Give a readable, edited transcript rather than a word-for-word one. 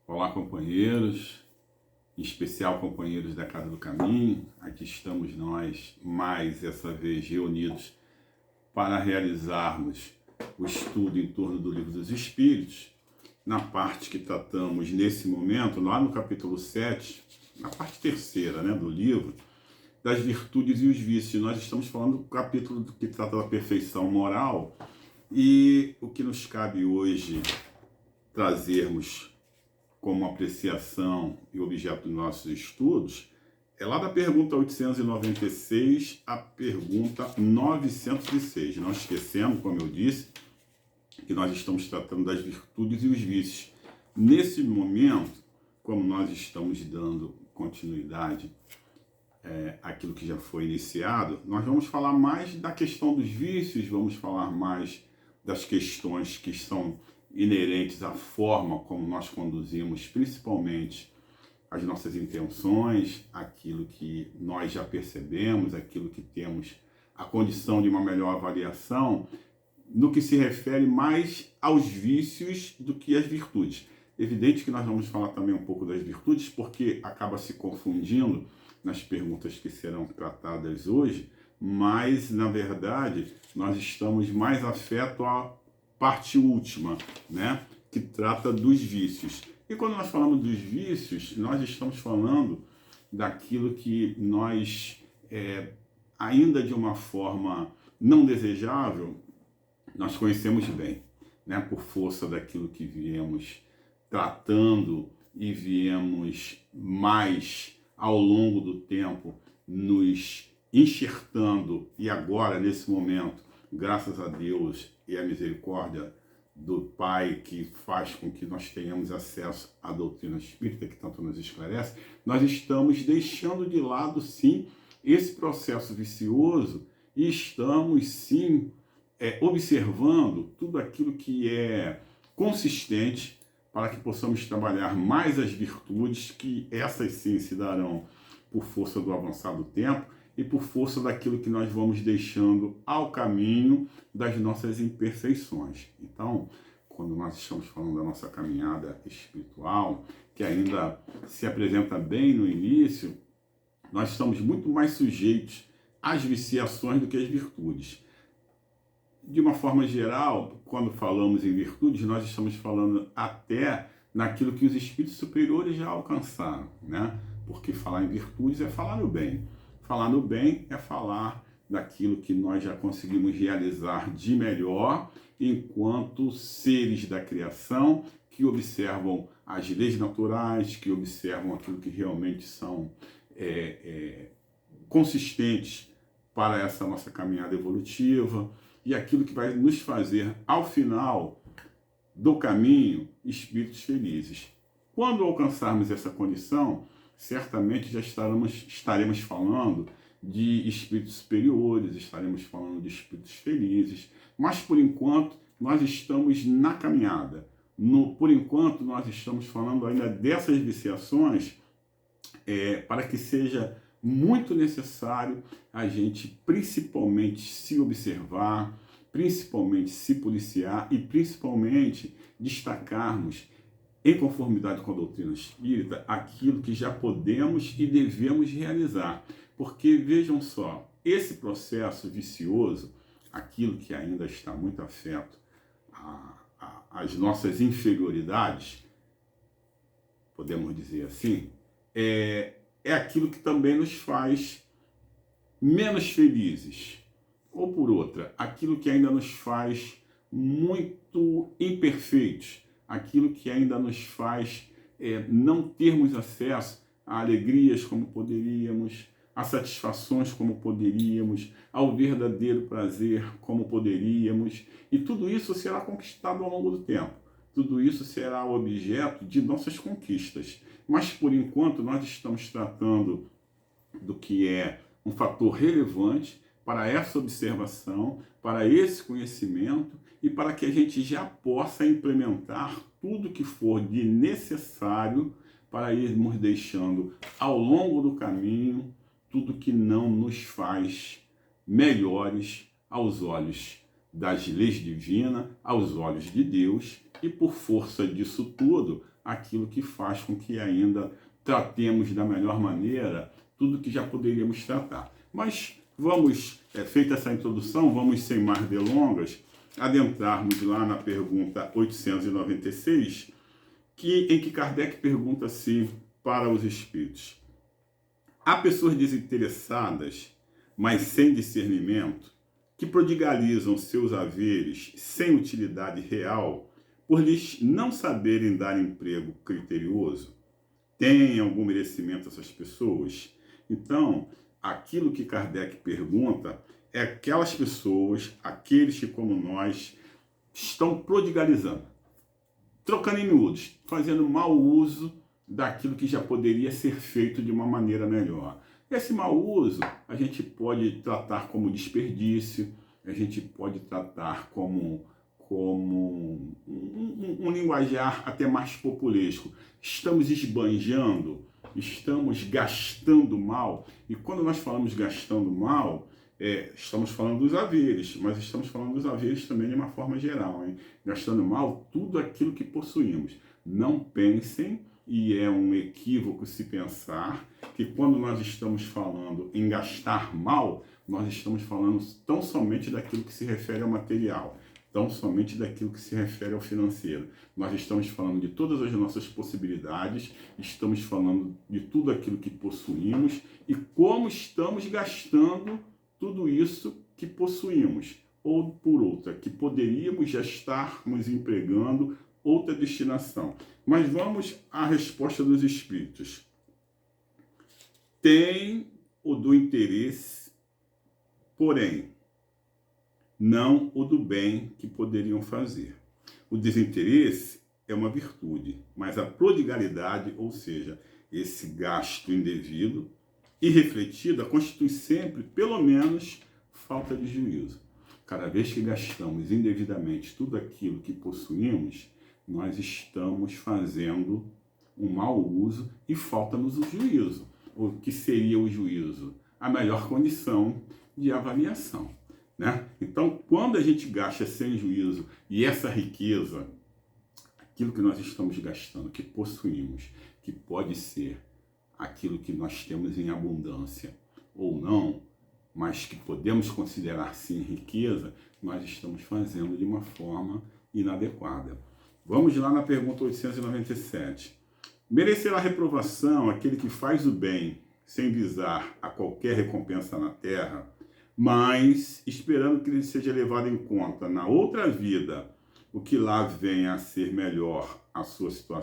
Olá, companheiros, em especial companheiros da Casa do Caminho. Aqui estamos nós, mais essa vez reunidos, para realizarmos o estudo em torno do Livro dos Espíritos, na parte que tratamos nesse momento, lá no capítulo 7, na parte terceira, do livro, das virtudes e os vícios. Nós estamos falando do capítulo que trata da perfeição moral, e o que nos cabe hoje trazermos como apreciação e objeto dos nossos estudos é lá da pergunta 896 à pergunta 906. Não esquecendo, como eu disse, que nós estamos tratando das virtudes e os vícios. Nesse momento, como nós estamos dando continuidade àquilo que já foi iniciado, nós vamos falar mais da questão dos vícios, vamos falar mais das questões que são inerentes à forma como nós conduzimos, principalmente as nossas intenções, aquilo que nós já percebemos, aquilo que temos a condição de uma melhor avaliação, no que se refere mais aos vícios do que às virtudes. Evidente que nós vamos falar também um pouco das virtudes, porque acaba se confundindo nas perguntas que serão tratadas hoje, mas, na verdade, nós estamos mais afetos à parte última, que trata dos vícios. E quando nós falamos dos vícios, nós estamos falando daquilo que nós, ainda de uma forma não desejável, nós conhecemos bem, por força daquilo que viemos tratando e viemos mais ao longo do tempo nos enxertando, e agora, nesse momento, graças a Deus e a misericórdia do Pai, que faz com que nós tenhamos acesso à doutrina espírita, que tanto nos esclarece, nós estamos deixando de lado, sim, esse processo vicioso e estamos, sim, observando tudo aquilo que é consistente para que possamos trabalhar mais as virtudes, que essas sim se darão por força do avançar do tempo e por força daquilo que nós vamos deixando ao caminho das nossas imperfeições. Então, quando nós estamos falando da nossa caminhada espiritual, que ainda se apresenta bem no início, nós estamos muito mais sujeitos às viciações do que às virtudes. De uma forma geral, quando falamos em virtudes, nós estamos falando até naquilo que os espíritos superiores já alcançaram, Porque falar em virtudes é falar no bem. Falar no bem é falar daquilo que nós já conseguimos realizar de melhor enquanto seres da criação que observam as leis naturais, que observam aquilo que realmente são consistentes para essa nossa caminhada evolutiva e aquilo que vai nos fazer, ao final do caminho, espíritos felizes. Quando alcançarmos essa condição, certamente já estaremos falando de espíritos superiores, estaremos falando de espíritos felizes, mas por enquanto nós estamos na caminhada. Por enquanto nós estamos falando ainda dessas viciações, para que seja muito necessário a gente principalmente se observar, principalmente se policiar e principalmente destacarmos, em conformidade com a doutrina espírita, aquilo que já podemos e devemos realizar. Porque, vejam só, esse processo vicioso, aquilo que ainda está muito afeto às nossas inferioridades, podemos dizer assim, é aquilo que também nos faz menos felizes. Ou por outra, aquilo que ainda nos faz muito imperfeitos, aquilo que ainda nos faz não termos acesso a alegrias como poderíamos, a satisfações como poderíamos, ao verdadeiro prazer como poderíamos, e tudo isso será conquistado ao longo do tempo. Tudo isso será objeto de nossas conquistas. Mas, por enquanto, nós estamos tratando do que é um fator relevante para essa observação, para esse conhecimento e para que a gente já possa implementar tudo que for de necessário para irmos deixando ao longo do caminho tudo que não nos faz melhores aos olhos das leis divinas, aos olhos de Deus, e por força disso tudo, aquilo que faz com que ainda tratemos da melhor maneira tudo que já poderíamos tratar. Mas vamos, feita essa introdução, vamos sem mais delongas, adentrarmos lá na pergunta 896, em que Kardec pergunta assim para os espíritos: há pessoas desinteressadas, mas sem discernimento, que prodigalizam seus haveres sem utilidade real, por lhes não saberem dar emprego criterioso? Tem algum merecimento essas pessoas? Então, aquilo que Kardec pergunta é aquelas pessoas, aqueles que, como nós, estão prodigalizando, trocando em miúdos, fazendo mau uso daquilo que já poderia ser feito de uma maneira melhor. Esse mau uso a gente pode tratar como desperdício, a gente pode tratar como um linguajar até mais populesco. Estamos esbanjando, estamos gastando mal, e quando nós falamos gastando mal, estamos falando dos haveres, mas estamos falando dos haveres também de uma forma geral, hein? Gastando mal tudo aquilo que possuímos. Não pensem, e é um equívoco se pensar, que quando nós estamos falando em gastar mal, nós estamos falando tão somente daquilo que se refere ao material, tão somente daquilo que se refere ao financeiro. Nós estamos falando de todas as nossas possibilidades, estamos falando de tudo aquilo que possuímos e como estamos gastando tudo isso que possuímos, ou por outra, que poderíamos já estarmos empregando outra destinação. Mas vamos à resposta dos espíritos. Tem o do interesse, porém, não o do bem que poderiam fazer. O desinteresse é uma virtude, mas a prodigalidade, ou seja, esse gasto indevido, irrefletida, constitui sempre, pelo menos, falta de juízo. Cada vez que gastamos indevidamente tudo aquilo que possuímos, nós estamos fazendo um mau uso e falta-nos o juízo. O que seria o juízo? A melhor condição de avaliação, né? Então, quando a gente gasta sem juízo e essa riqueza, aquilo que nós estamos gastando, que possuímos, que pode ser aquilo que nós temos em abundância ou não, mas que podemos considerar sim riqueza, nós estamos fazendo de uma forma inadequada. Vamos lá na pergunta 897. Merecerá reprovação aquele que faz o bem sem visar a qualquer recompensa na terra, mas esperando que ele seja levado em conta na outra vida, o que lá venha a ser melhor a sua situação?